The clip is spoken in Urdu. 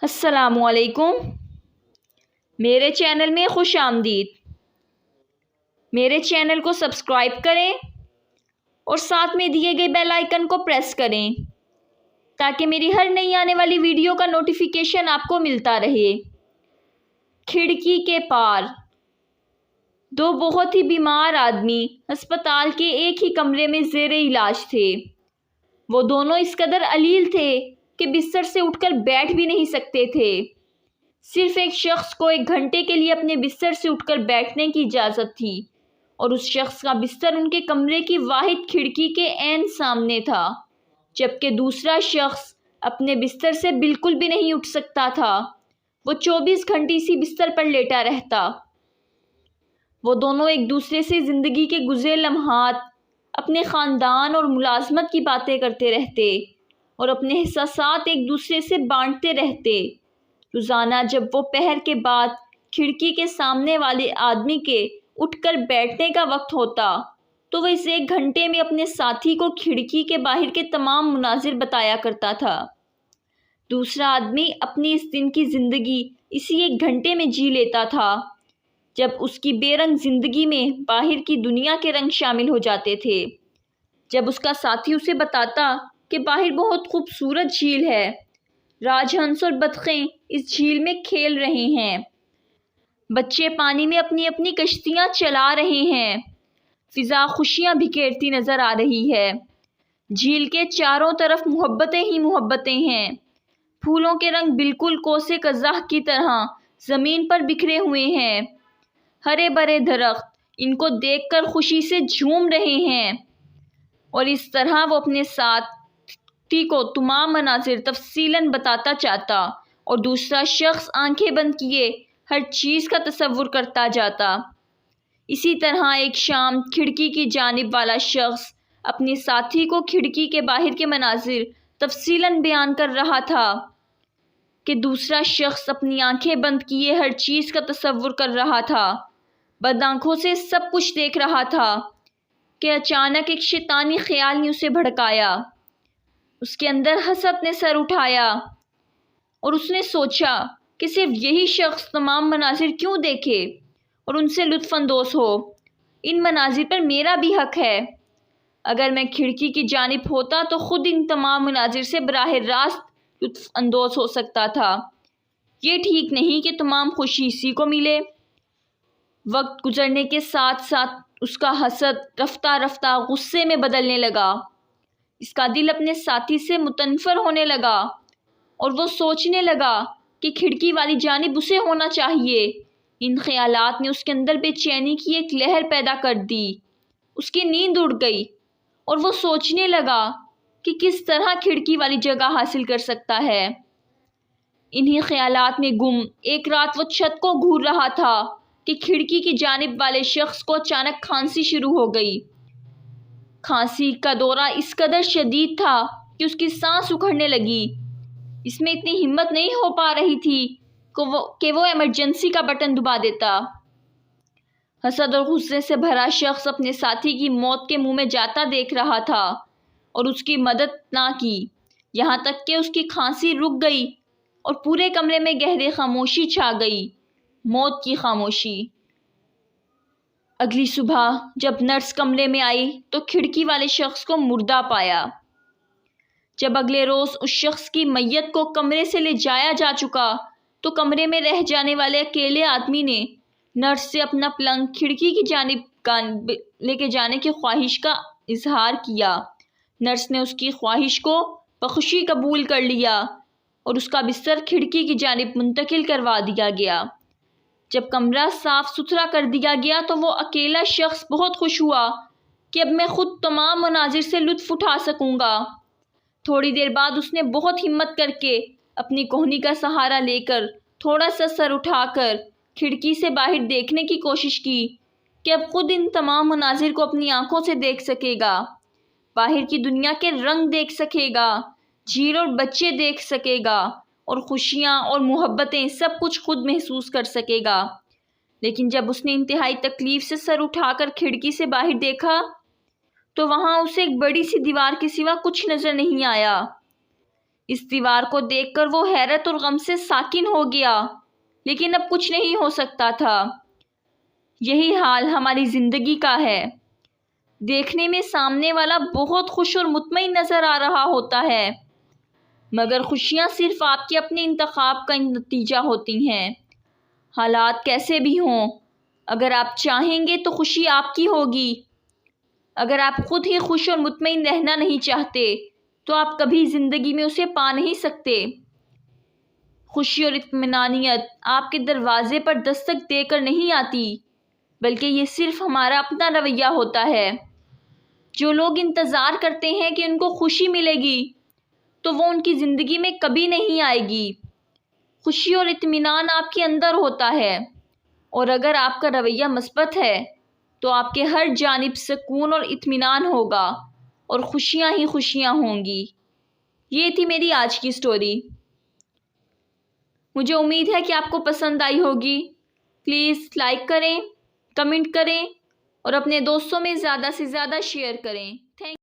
السلام علیکم، میرے چینل میں خوش آمدید۔ میرے چینل کو سبسکرائب کریں اور ساتھ میں دیے گئے بیل آئیکن کو پریس کریں تاکہ میری ہر نئی آنے والی ویڈیو کا نوٹیفیکیشن آپ کو ملتا رہے۔ کھڑکی کے پار دو بہت ہی بیمار آدمی ہسپتال کے ایک ہی کمرے میں زیر علاج تھے۔ وہ دونوں اس قدر علیل تھے کہ بستر سے اٹھ کر بیٹھ بھی نہیں سکتے تھے۔ صرف ایک شخص کو 1 گھنٹے کے لیے اپنے بستر سے اٹھ کر بیٹھنے کی اجازت تھی اور اس شخص کا بستر ان کے کمرے کی واحد کھڑکی کے عین سامنے تھا، جبکہ دوسرا شخص اپنے بستر سے بالکل بھی نہیں اٹھ سکتا تھا۔ وہ 24 گھنٹے اسی بستر پر لیٹا رہتا۔ وہ دونوں ایک دوسرے سے زندگی کے گزرے لمحات، اپنے خاندان اور ملازمت کی باتیں کرتے رہتے اور اپنے احساسات ایک دوسرے سے بانٹتے رہتے۔ روزانہ جب وہ پہر کے بعد کھڑکی کے سامنے والے آدمی کے اٹھ کر بیٹھنے کا وقت ہوتا تو وہ اس 1 گھنٹے میں اپنے ساتھی کو کھڑکی کے باہر کے تمام مناظر بتایا کرتا تھا۔ دوسرا آدمی اپنی اس دن کی زندگی اسی 1 گھنٹے میں جی لیتا تھا جب اس کی بے رنگ زندگی میں باہر کی دنیا کے رنگ شامل ہو جاتے تھے۔ جب اس کا ساتھی اسے بتاتا کہ باہر بہت خوبصورت جھیل ہے، راج ہنس اور بطخیں اس جھیل میں کھیل رہے ہیں، بچے پانی میں اپنی اپنی کشتیاں چلا رہے ہیں، فضا خوشیاں بکھیرتی نظر آ رہی ہے، جھیل کے چاروں طرف محبتیں ہی محبتیں ہیں، پھولوں کے رنگ بالکل کوسے قزح کی طرح زمین پر بکھرے ہوئے ہیں، ہرے بھرے درخت ان کو دیکھ کر خوشی سے جھوم رہے ہیں۔ اور اس طرح وہ اپنے ساتھی کو تمام مناظر تفصیلاً بتاتا چاہتا اور دوسرا شخص آنکھیں بند کیے ہر چیز کا تصور کرتا جاتا۔ اسی طرح ایک شام کھڑکی کی جانب والا شخص اپنے ساتھی کو کھڑکی کے باہر کے مناظر تفصیلاً بیان کر رہا تھا کہ دوسرا شخص اپنی آنکھیں بند کیے ہر چیز کا تصور کر رہا تھا، بند آنکھوں سے سب کچھ دیکھ رہا تھا کہ اچانک ایک شیطانی خیال نے اسے بھڑکایا۔ اس کے اندر حسد نے سر اٹھایا اور اس نے سوچا کہ صرف یہی شخص تمام مناظر کیوں دیکھے اور ان سے لطف اندوز ہو۔ ان مناظر پر میرا بھی حق ہے۔ اگر میں کھڑکی کی جانب ہوتا تو خود ان تمام مناظر سے براہ راست لطف اندوز ہو سکتا تھا۔ یہ ٹھیک نہیں کہ تمام خوشی اسی کو ملے۔ وقت گزرنے کے ساتھ ساتھ اس کا حسد رفتہ رفتہ غصے میں بدلنے لگا۔ اس کا دل اپنے ساتھی سے متنفر ہونے لگا اور وہ سوچنے لگا کہ کھڑکی والی جانب اسے ہونا چاہیے۔ ان خیالات نے اس کے اندر بے چینی کی ایک لہر پیدا کر دی۔ اس کی نیند اڑ گئی اور وہ سوچنے لگا کہ کس طرح کھڑکی والی جگہ حاصل کر سکتا ہے۔ انہی خیالات میں گم ایک رات وہ چھت کو گھور رہا تھا کہ کھڑکی کی جانب والے شخص کو اچانک کھانسی شروع ہو گئی۔ کھانسی کا دورہ اس قدر شدید تھا کہ اس کی سانس اکھڑنے لگی۔ اس میں اتنی ہمت نہیں ہو پا رہی تھی کہ وہ ایمرجنسی کا بٹن دبا دیتا۔ حسد اور غصے سے بھرا شخص اپنے ساتھی کی موت کے منہ میں جاتا دیکھ رہا تھا اور اس کی مدد نہ کی، یہاں تک کہ اس کی کھانسی رک گئی اور پورے کمرے میں گہری خاموشی چھا گئی، موت کی خاموشی۔ اگلی صبح جب نرس کمرے میں آئی تو کھڑکی والے شخص کو مردہ پایا۔ جب اگلے روز اس شخص کی میت کو کمرے سے لے جایا جا چکا تو کمرے میں رہ جانے والے اکیلے آدمی نے نرس سے اپنا پلنگ کھڑکی کی جانب لے کے جانے کی خواہش کا اظہار کیا۔ نرس نے اس کی خواہش کو بخوشی قبول کر لیا اور اس کا بستر کھڑکی کی جانب منتقل کروا دیا گیا۔ جب کمرہ صاف ستھرا کر دیا گیا تو وہ اکیلا شخص بہت خوش ہوا کہ اب میں خود تمام مناظر سے لطف اٹھا سکوں گا۔ تھوڑی دیر بعد اس نے بہت ہمت کر کے اپنی کوہنی کا سہارا لے کر تھوڑا سا سر اٹھا کر کھڑکی سے باہر دیکھنے کی کوشش کی کہ اب خود ان تمام مناظر کو اپنی آنکھوں سے دیکھ سکے گا، باہر کی دنیا کے رنگ دیکھ سکے گا، جھیل اور بچے دیکھ سکے گا اور خوشیاں اور محبتیں سب کچھ خود محسوس کر سکے گا۔ لیکن جب اس نے انتہائی تکلیف سے سر اٹھا کر کھڑکی سے باہر دیکھا تو وہاں اسے ایک بڑی سی دیوار کے سوا کچھ نظر نہیں آیا۔ اس دیوار کو دیکھ کر وہ حیرت اور غم سے ساکن ہو گیا، لیکن اب کچھ نہیں ہو سکتا تھا۔ یہی حال ہماری زندگی کا ہے۔ دیکھنے میں سامنے والا بہت خوش اور مطمئن نظر آ رہا ہوتا ہے، مگر خوشیاں صرف آپ کے اپنے انتخاب کا نتیجہ ہوتی ہیں۔ حالات کیسے بھی ہوں، اگر آپ چاہیں گے تو خوشی آپ کی ہوگی۔ اگر آپ خود ہی خوش اور مطمئن رہنا نہیں چاہتے تو آپ کبھی زندگی میں اسے پا نہیں سکتے۔ خوشی اور اطمینانیت آپ کے دروازے پر دستک دے کر نہیں آتی، بلکہ یہ صرف ہمارا اپنا رویہ ہوتا ہے۔ جو لوگ انتظار کرتے ہیں کہ ان کو خوشی ملے گی تو وہ ان کی زندگی میں کبھی نہیں آئے گی۔ خوشی اور اطمینان آپ کے اندر ہوتا ہے، اور اگر آپ کا رویہ مثبت ہے تو آپ کے ہر جانب سکون اور اطمینان ہوگا اور خوشیاں ہی خوشیاں ہوں گی۔ یہ تھی میری آج کی سٹوری۔ مجھے امید ہے کہ آپ کو پسند آئی ہوگی۔ پلیز لائک کریں، کمنٹ کریں اور اپنے دوستوں میں زیادہ سے زیادہ شیئر کریں۔ تھینک